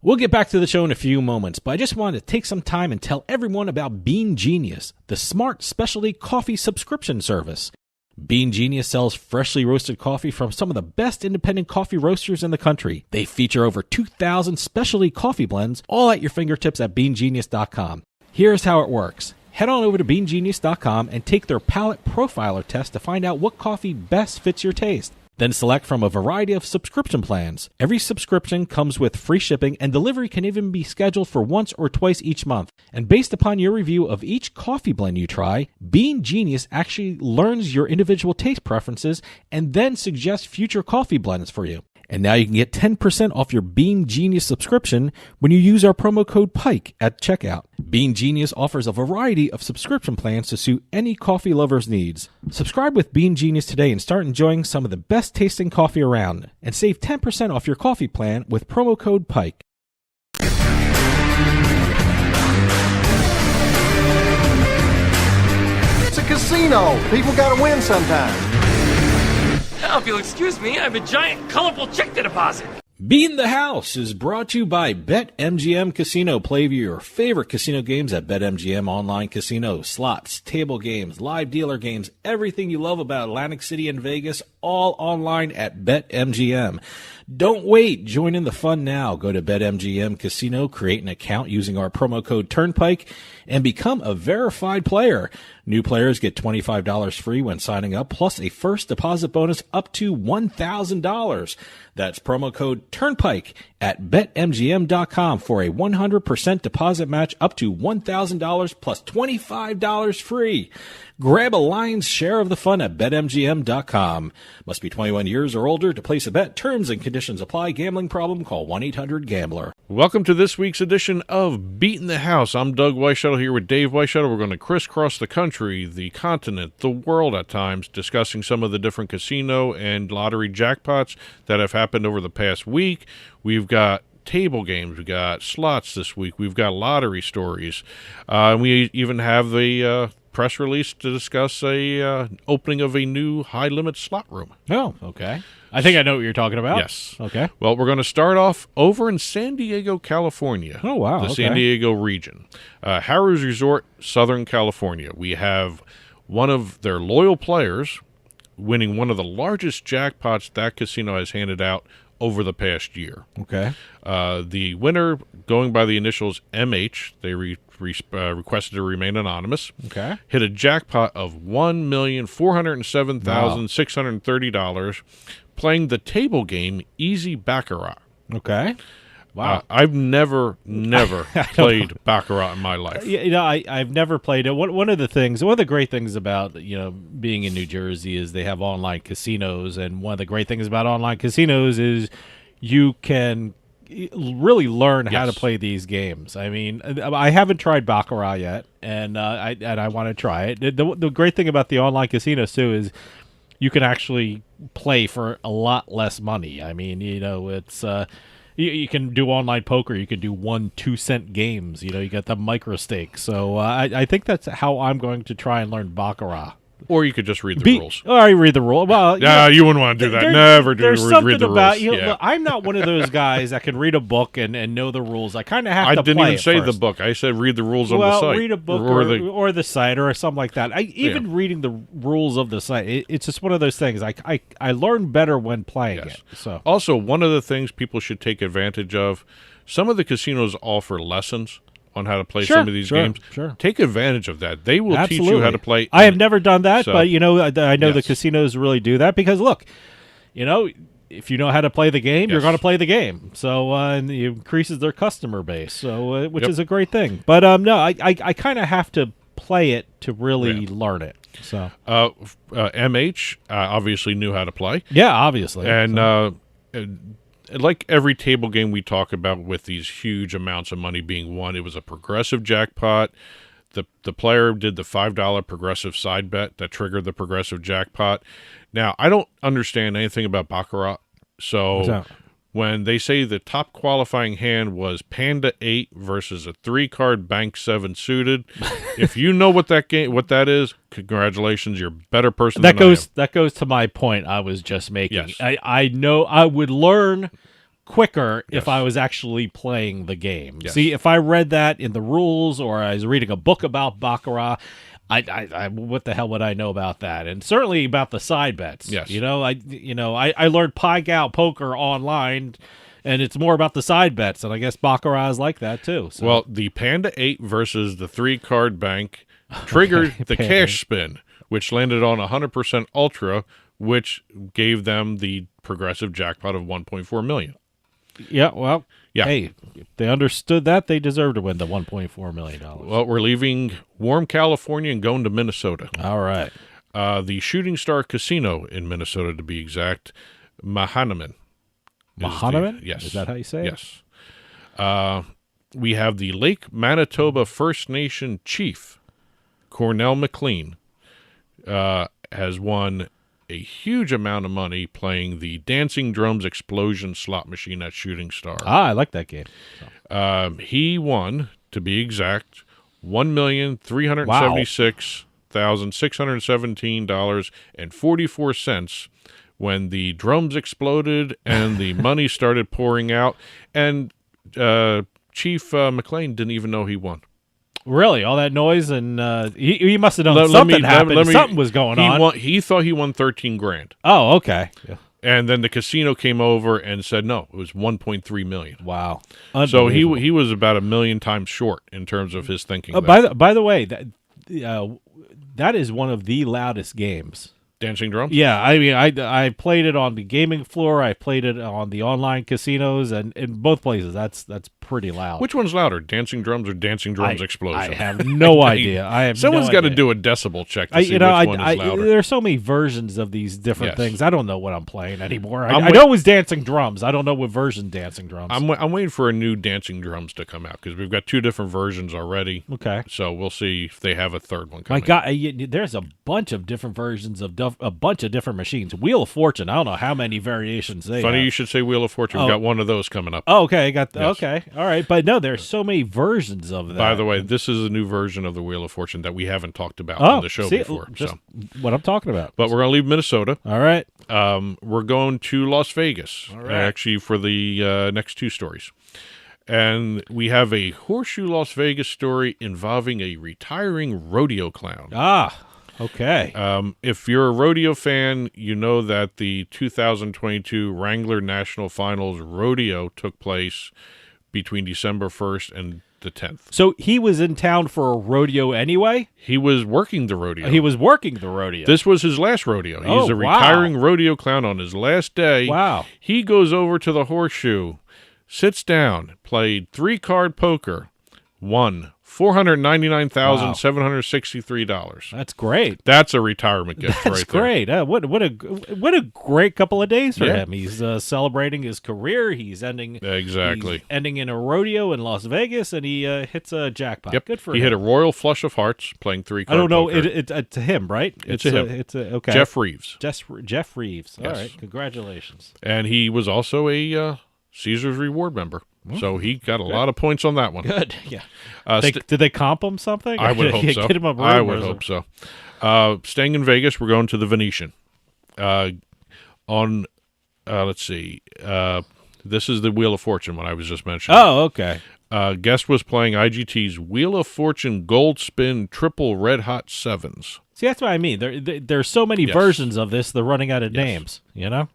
S6: We'll get back to the show in a few moments, but I just wanted to take some time and tell everyone about Bean Genius, the smart specialty coffee subscription service. Bean Genius sells freshly roasted coffee from some of the best independent coffee roasters in the country. They feature over 2,000 specialty coffee blends, all at your fingertips at beangenius.com. Here's how it works. Head on over to beangenius.com and take their palate profiler test to find out what coffee best fits your taste. Then select from a variety of subscription plans. Every subscription comes with free shipping, and delivery can even be scheduled for once or twice each month. And based upon your review of each coffee blend you try, Bean Genius actually learns your individual taste preferences and then suggests future coffee blends for you. And now you can get 10% off your Bean Genius subscription when you use our promo code PIKE at checkout. Bean Genius offers a variety of subscription plans to suit any coffee lover's needs. Subscribe with Bean Genius today and start enjoying some of the best tasting coffee around. And save 10% off your coffee plan with promo code PIKE.
S2: It's a casino. People gotta win sometime.
S9: Now, if you'll excuse me, I have a giant, colorful check to deposit.
S6: Beatin The House is brought to you by BetMGM Casino. Play your favorite casino games at BetMGM Online Casino. Slots, table games, live dealer games, everything you love about Atlantic City and Vegas, all online at BetMGM. Don't wait. Join in the fun now. Go to BetMGM Casino, create an account using our promo code Turnpike, and become a verified player. New players get $25 free when signing up, plus a first deposit bonus up to $1,000. That's promo code Turnpike at BetMGM.com for a 100% deposit match up to $1,000 plus $25 free. Grab a lion's share of the fun at BetMGM.com. Must be 21 years or older to place a bet. Terms and conditions apply. Gambling problem? Call 1-800-GAMBLER.
S7: Welcome to this week's edition of Beatin the House. I'm Doug Weischadle here with Dave Weischadle. We're going to crisscross the country, the continent, the world at times, discussing some of the different casino and lottery jackpots that have happened over the past week. We've got table games, we got slots this week, we've got lottery stories, and we even have the press release to discuss a opening of a new high-limit slot room.
S6: Oh, okay. I think I know what you're talking about.
S7: Yes.
S6: Okay.
S7: Well, we're going to start off over in San Diego, California.
S6: Oh, wow.
S7: The
S6: okay.
S7: San Diego region. Harrah's Resort, Southern California. We have one of their loyal players winning one of the largest jackpots that casino has handed out over the past year.
S6: Okay.
S7: The winner, going by the initials MH, they requested to remain anonymous.
S6: Okay.
S7: Hit a jackpot of $1,407,630 playing the table game Easy Baccarat.
S6: Okay. Wow.
S7: I've never played Baccarat in my life.
S6: I've never played it. One of the great things about, being in New Jersey is they have online casinos, and one of the great things about online casinos is you can really learn how to play these games. I mean, I haven't tried Baccarat yet, and I want to try it. The great thing about the online casinos too is you can actually play for a lot less money. I mean, it's you can do online poker. You can do 1-2 cent games. You got the micro stakes. So I think that's how I'm going to try and learn Baccarat.
S7: Or you could just read the rules.
S6: Or I read the rule. Well,
S7: you wouldn't want to do that. Never do
S6: There's
S7: read
S6: something
S7: the
S6: about
S7: rules.
S6: look, I'm not one of those guys that can read a book and know the rules. I kind of have to.
S7: I didn't
S6: play
S7: even
S6: it
S7: say
S6: first.
S7: the book. I said read the rules on the site.
S6: Read a book or the site or something like that. Even reading the rules of the site, it's just one of those things. I learn better when playing it. So
S7: also, one of the things people should take advantage of, some of the casinos offer lessons on how to play some of these games.
S6: Sure.
S7: Take advantage of that. They will teach you how to play.
S6: I have never done that,
S7: So-
S6: but I know the casinos really do that because look, if you know how to play the game, you're going to play the game. So and it increases their customer base, so which is a great thing. But no, I kind of have to play it to really learn it. So
S7: MH obviously knew how to play.
S6: Yeah, obviously.
S7: And like every table game we talk about with these huge amounts of money being won, it was a progressive jackpot. The player did the $5 progressive side bet that triggered the progressive jackpot. Now, I don't understand anything about Baccarat. So when they say the top qualifying hand was Panda 8 versus a 3-card Bank 7 suited, if you know what that is, congratulations, you're a better person than I am.
S6: That goes to my point I was just making. Yes. I know I would learn quicker if I was actually playing the game.
S7: Yes.
S6: See, if I read that in the rules or I was reading a book about Baccarat, I what the hell would I know about that? And certainly about the side bets.
S7: Yes.
S6: I learned Pi-Gow poker online, and it's more about the side bets, and I guess Baccarat is like that too. So.
S7: Well, the Panda 8 versus the 3-card Bank triggered the cash spin, which landed on 100% Ultra, which gave them the progressive jackpot of $1.4 million.
S6: Yeah, well, hey, if they understood that, they deserve to win the $1.4 million.
S7: Well, we're leaving warm California and going to Minnesota.
S6: All right.
S7: The Shooting Star Casino in Minnesota, to be exact, Mahanomen.
S6: Mahanomen?
S7: Yes.
S6: Is that how you say it?
S7: Yes. We have the Lake Manitoba First Nation chief, Cornell McLean, has won a huge amount of money playing the Dancing Drums Explosion slot machine at Shooting Star.
S6: I like that game.
S7: He won, to be exact, $1,376,617.44 when the drums exploded and the money started pouring out. And Chief McLean didn't even know he won.
S6: Really? All that noise, and he must have known something happened. Something was going on.
S7: He thought he won $13,000.
S6: Oh, okay. Yeah.
S7: And then the casino came over and said no, it was $1.3 million.
S6: Wow.
S7: So he was about 1 million times short in terms of his thinking.
S6: By the way, that is one of the loudest games.
S7: Dancing Drums?
S6: Yeah, I mean, I played it on the gaming floor. I played it on the online casinos, and in both places, that's pretty loud.
S7: Which one's louder, Dancing Drums or Dancing Drums Explosion?
S6: I have no idea.
S7: Someone's got to do a decibel check to see which one is louder.
S6: There are so many versions of these different things. I don't know what I'm playing anymore. I know it was Dancing Drums. I don't know what version Dancing Drums.
S7: I'm waiting for a new Dancing Drums to come out because we've got 2 different versions already.
S6: Okay.
S7: So we'll see if they have a third one coming.
S6: My God, there's a bunch of different versions of a bunch of different machines. Wheel of Fortune, I don't know how many variations they
S7: Funny
S6: have.
S7: you should say Wheel of Fortune. We've got one of those coming up.
S6: Oh, okay. Okay. All right. But no, there's so many versions of that.
S7: By the way, this is a new version of the Wheel of Fortune that we haven't talked about on the show before.
S6: Just what I'm talking about.
S7: But we're going to leave Minnesota.
S6: All right.
S7: We're going to Las Vegas, actually, for the next 2 stories. And we have a Horseshoe Las Vegas story involving a retiring rodeo clown.
S6: Okay.
S7: If you're a rodeo fan, you know that the 2022 Wrangler National Finals rodeo took place between December 1st and the 10th.
S6: So he was in town for a rodeo anyway?
S7: He was working the rodeo.
S6: He was working the rodeo.
S7: This was his last rodeo. He's a retiring rodeo clown on his last day.
S6: Wow.
S7: He goes over to the Horseshoe, sits down, played 3-card poker, won $499,763.
S6: That's great.
S7: That's a retirement gift.
S6: That's
S7: right there.
S6: great. What a great couple of days for him. He's celebrating his career. He's ending in a rodeo in Las Vegas, and he hits a jackpot.
S7: Yep.
S6: Good for him.
S7: He hit a royal flush of hearts playing 3-card
S6: I don't know.
S7: poker.
S6: It's to him, right?
S7: It's to him.
S6: Okay.
S7: Jeff Reeves.
S6: Jeff Reeves. All right. Congratulations.
S7: And he was also a Caesar's Reward member. So he got a lot of points on that one.
S6: Good, yeah. Did they comp him something?
S7: I would hope so.
S6: Get him a room
S7: I would hope so. Staying in Vegas, we're going to the Venetian. Let's see. This is the Wheel of Fortune one I was just mentioning.
S6: Oh, okay.
S7: Guest was playing IGT's Wheel of Fortune Gold Spin Triple Red Hot Sevens.
S6: See, that's what I mean. There's so many versions of this, they're running out of names, you know?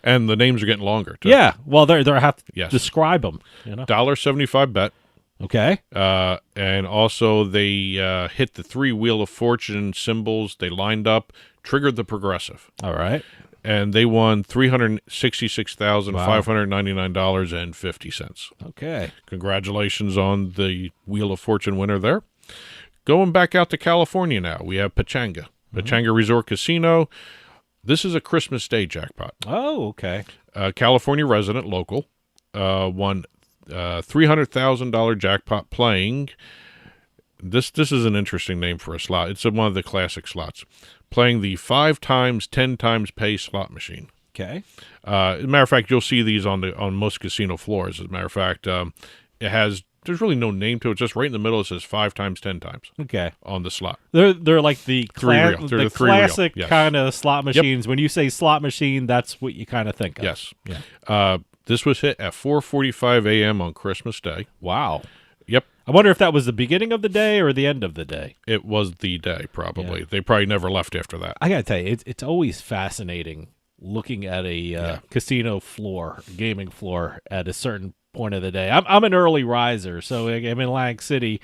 S7: And the names are getting longer, too.
S6: Yeah, well, they have to describe them, you know?
S7: $1.75 bet.
S6: Okay.
S7: And also they hit the 3 Wheel of Fortune symbols. They lined up, triggered the progressive.
S6: All right.
S7: And they won $366,599.50.
S6: Okay.
S7: Congratulations on the Wheel of Fortune winner there. Going back out to California now, we have Pechanga. Pechanga Resort Casino. This is a Christmas Day jackpot.
S6: Oh, okay.
S7: California resident, local, won $300,000 jackpot playing. This is an interesting name for a slot. It's one of the classic slots. Playing the 5 times 10 times pay slot machine.
S6: Okay.
S7: As a matter of fact, you'll see these on most casino floors. As a matter of fact, there's really no name to it. Just right in the middle, it says 5 times 10 times.
S6: Okay.
S7: On the slot.
S6: They're like the classic
S7: yes.
S6: kind of slot machines. Yep. When you say slot machine, that's what you kind of think of.
S7: Yes.
S6: Yeah.
S7: This was hit at 4:45 a.m. on Christmas Day.
S6: Wow.
S7: Yep.
S6: I wonder if that was the beginning of the day or the end of the day.
S7: It was the day, probably.
S6: Yeah.
S7: They probably never left after that.
S6: I got to tell you, it's always fascinating looking at a casino floor, gaming floor at a certain point of the day. I'm an early riser, so I'm in Atlantic City.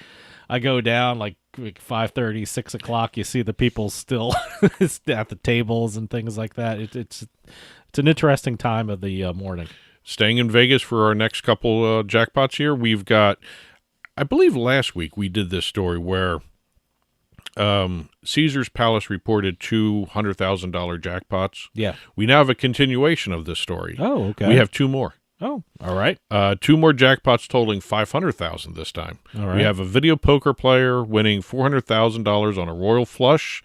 S6: I go down like 5:30, 6 o'clock. You see the people still at the tables and things like that. It's an interesting time of the morning.
S7: Staying in Vegas for our next couple jackpots here, we've got, I believe last week we did this story where Caesar's Palace reported $200,000 jackpots.
S6: Yeah.
S7: We now have a continuation of this story.
S6: Oh, okay.
S7: We have 2 more.
S6: Oh, all right.
S7: 2 more jackpots totaling $500,000 this time.
S6: All right.
S7: We have a video poker player winning $400,000 on a royal flush,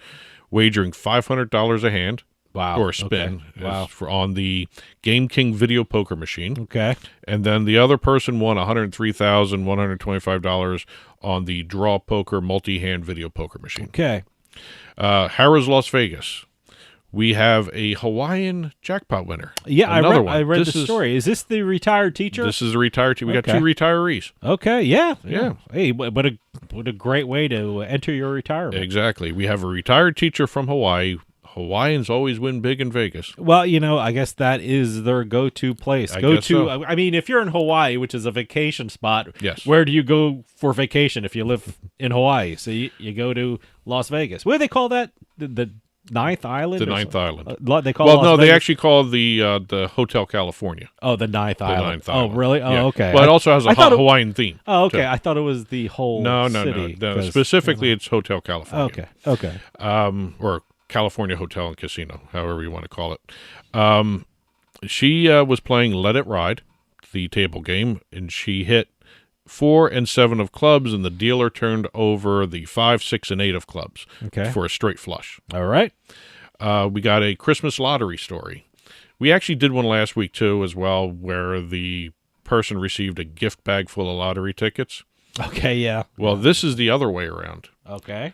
S7: wagering $500 a hand.
S6: Wow.
S7: Or a spin.
S6: Okay. Wow.
S7: On the Game King video poker machine.
S6: Okay.
S7: And then the other person won $103,125 on the draw poker multi-hand video poker machine.
S6: Okay.
S7: Harrah's Las Vegas. We have a Hawaiian jackpot winner.
S6: Yeah,
S7: I
S6: read the story. Is this the retired teacher?
S7: This is a retired teacher. We got 2 retirees.
S6: Okay, yeah.
S7: Yeah.
S6: Hey, what a great way to enter your retirement.
S7: Exactly. We have a retired teacher from Hawaii. Hawaiians always win big in Vegas.
S6: Well, I guess that is their go-to place.
S7: I guess so.
S6: I mean, if you're in Hawaii, which is a vacation spot,
S7: yes.
S6: Where do you go for vacation if you live in Hawaii? So you go to Las Vegas. What do they call that? The Ninth Island?
S7: The Ninth Island.
S6: They call Las Vegas?
S7: They actually call the Hotel California.
S6: Oh, the Ninth Island.
S7: Ninth Island.
S6: Oh, really? Oh,
S7: yeah.
S6: okay.
S7: Well, it also has a Hawaiian theme.
S6: Oh, okay.
S7: Too.
S6: I thought it was the whole city.
S7: No. Specifically, it's Hotel California.
S6: Okay.
S7: Or California Hotel and Casino, however you want to call it. She was playing Let It Ride, the table game, and she hit 4 and 7 of clubs, and the dealer turned over the 5, 6, and 8 of clubs for a straight flush.
S6: All right.
S7: We got a Christmas lottery story. We actually did one last week, too, as well, where the person received a gift bag full of lottery tickets.
S6: Okay, yeah.
S7: Well, this is the other way around.
S6: Okay.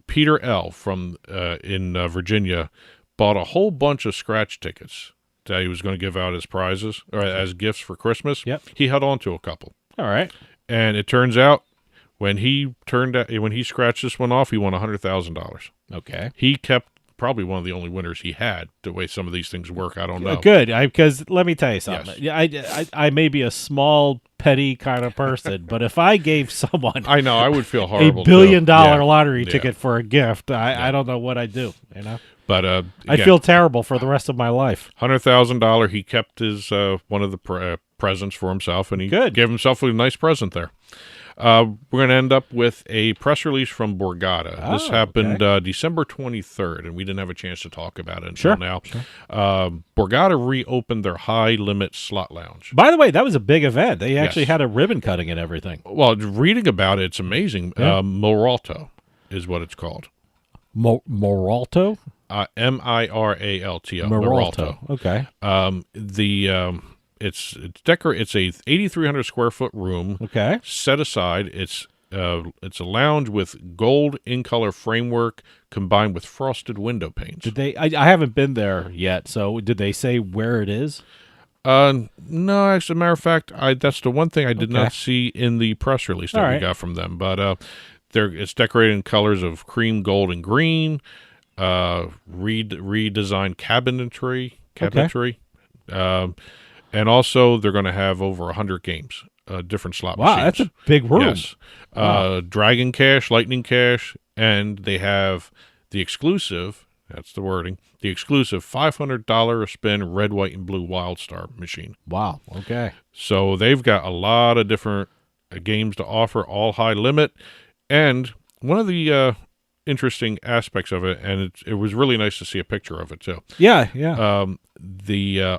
S7: Peter L. from in Virginia bought a whole bunch of scratch tickets that he was going to give out as prizes or as gifts for Christmas.
S6: Yep.
S7: He held on to a couple.
S6: All right.
S7: And it turns out when he scratched this one off, he won $100,000.
S6: Okay.
S7: He kept probably one of the only winners he had. The way some of these things work, I don't know.
S6: Good, because let me tell you something.
S7: Yes.
S6: I may be a small, petty kind of person, but if I gave someone,
S7: I know I would feel horrible.
S6: $1 billion lottery ticket for a gift, I don't know what I'd do.
S7: But
S6: I feel terrible for the rest of my life.
S7: $100,000. He kept his one of the presents for himself, and he gave himself a nice present there. We're going to end up with a press release from Borgata. This happened December 23rd, and we didn't have a chance to talk about it until now.
S6: Sure.
S7: Borgata reopened their high-limit slot lounge.
S6: By the way, that was a big event. They actually had a ribbon cutting and everything.
S7: Well, reading about it, it's amazing.
S6: Yeah.
S7: Moralto is what it's called.
S6: Moralto?
S7: Miralto.
S6: Moralto. Okay.
S7: It's a 8,300 square foot room.
S6: Okay.
S7: Set aside. It's It's a lounge with gold in-color framework combined with frosted window panes.
S6: Did they? I haven't been there yet. So did they say where it is?
S7: No, as a matter of fact, that's the one thing I did not see in the press release that we got from them. But it's decorated in colors of cream, gold, and green. Redesigned cabinetry. And also they're going to have over 100 games, different slot machines.
S6: Wow, that's a big room.
S7: Yes. Dragon Cash, Lightning Cash, and they have the exclusive, that's the wording, the exclusive $500 a spin red, white, and blue Wild Star machine.
S6: Wow, okay.
S7: So they've got a lot of different games to offer, all high limit. And one of the interesting aspects of it, and it was really nice to see a picture of it too.
S6: Yeah.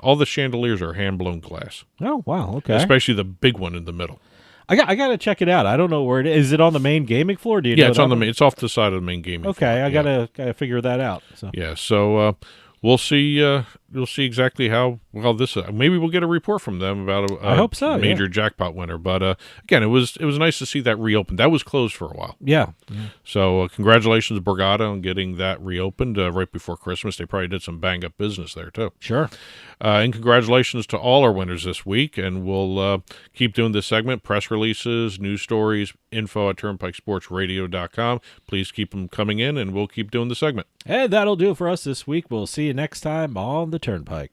S7: All the chandeliers are hand-blown glass.
S6: Oh, wow, okay.
S7: Especially the big one in the middle.
S6: I got to check it out. I don't know where it is. Is it on the main gaming floor? Do you know
S7: it's on the main. It's off the side of the main gaming floor.
S6: I gotta figure that out. So.
S7: Yeah, so we'll see. We'll see exactly how well this. Maybe we'll get a report from them about
S6: I hope so,
S7: major jackpot winner. But again, it was nice to see that reopened. That was closed for a while.
S6: Yeah.
S7: So congratulations, Borgata, on getting that reopened right before Christmas. They probably did some bang up business there too.
S6: Sure.
S7: And congratulations to all our winners this week. And we'll keep doing this segment: press releases, news stories, info at turnpikesportsradio.com. Please keep them coming in, and we'll keep doing the segment.
S6: And that'll do it for us this week. We'll see you next time on the Turnpike.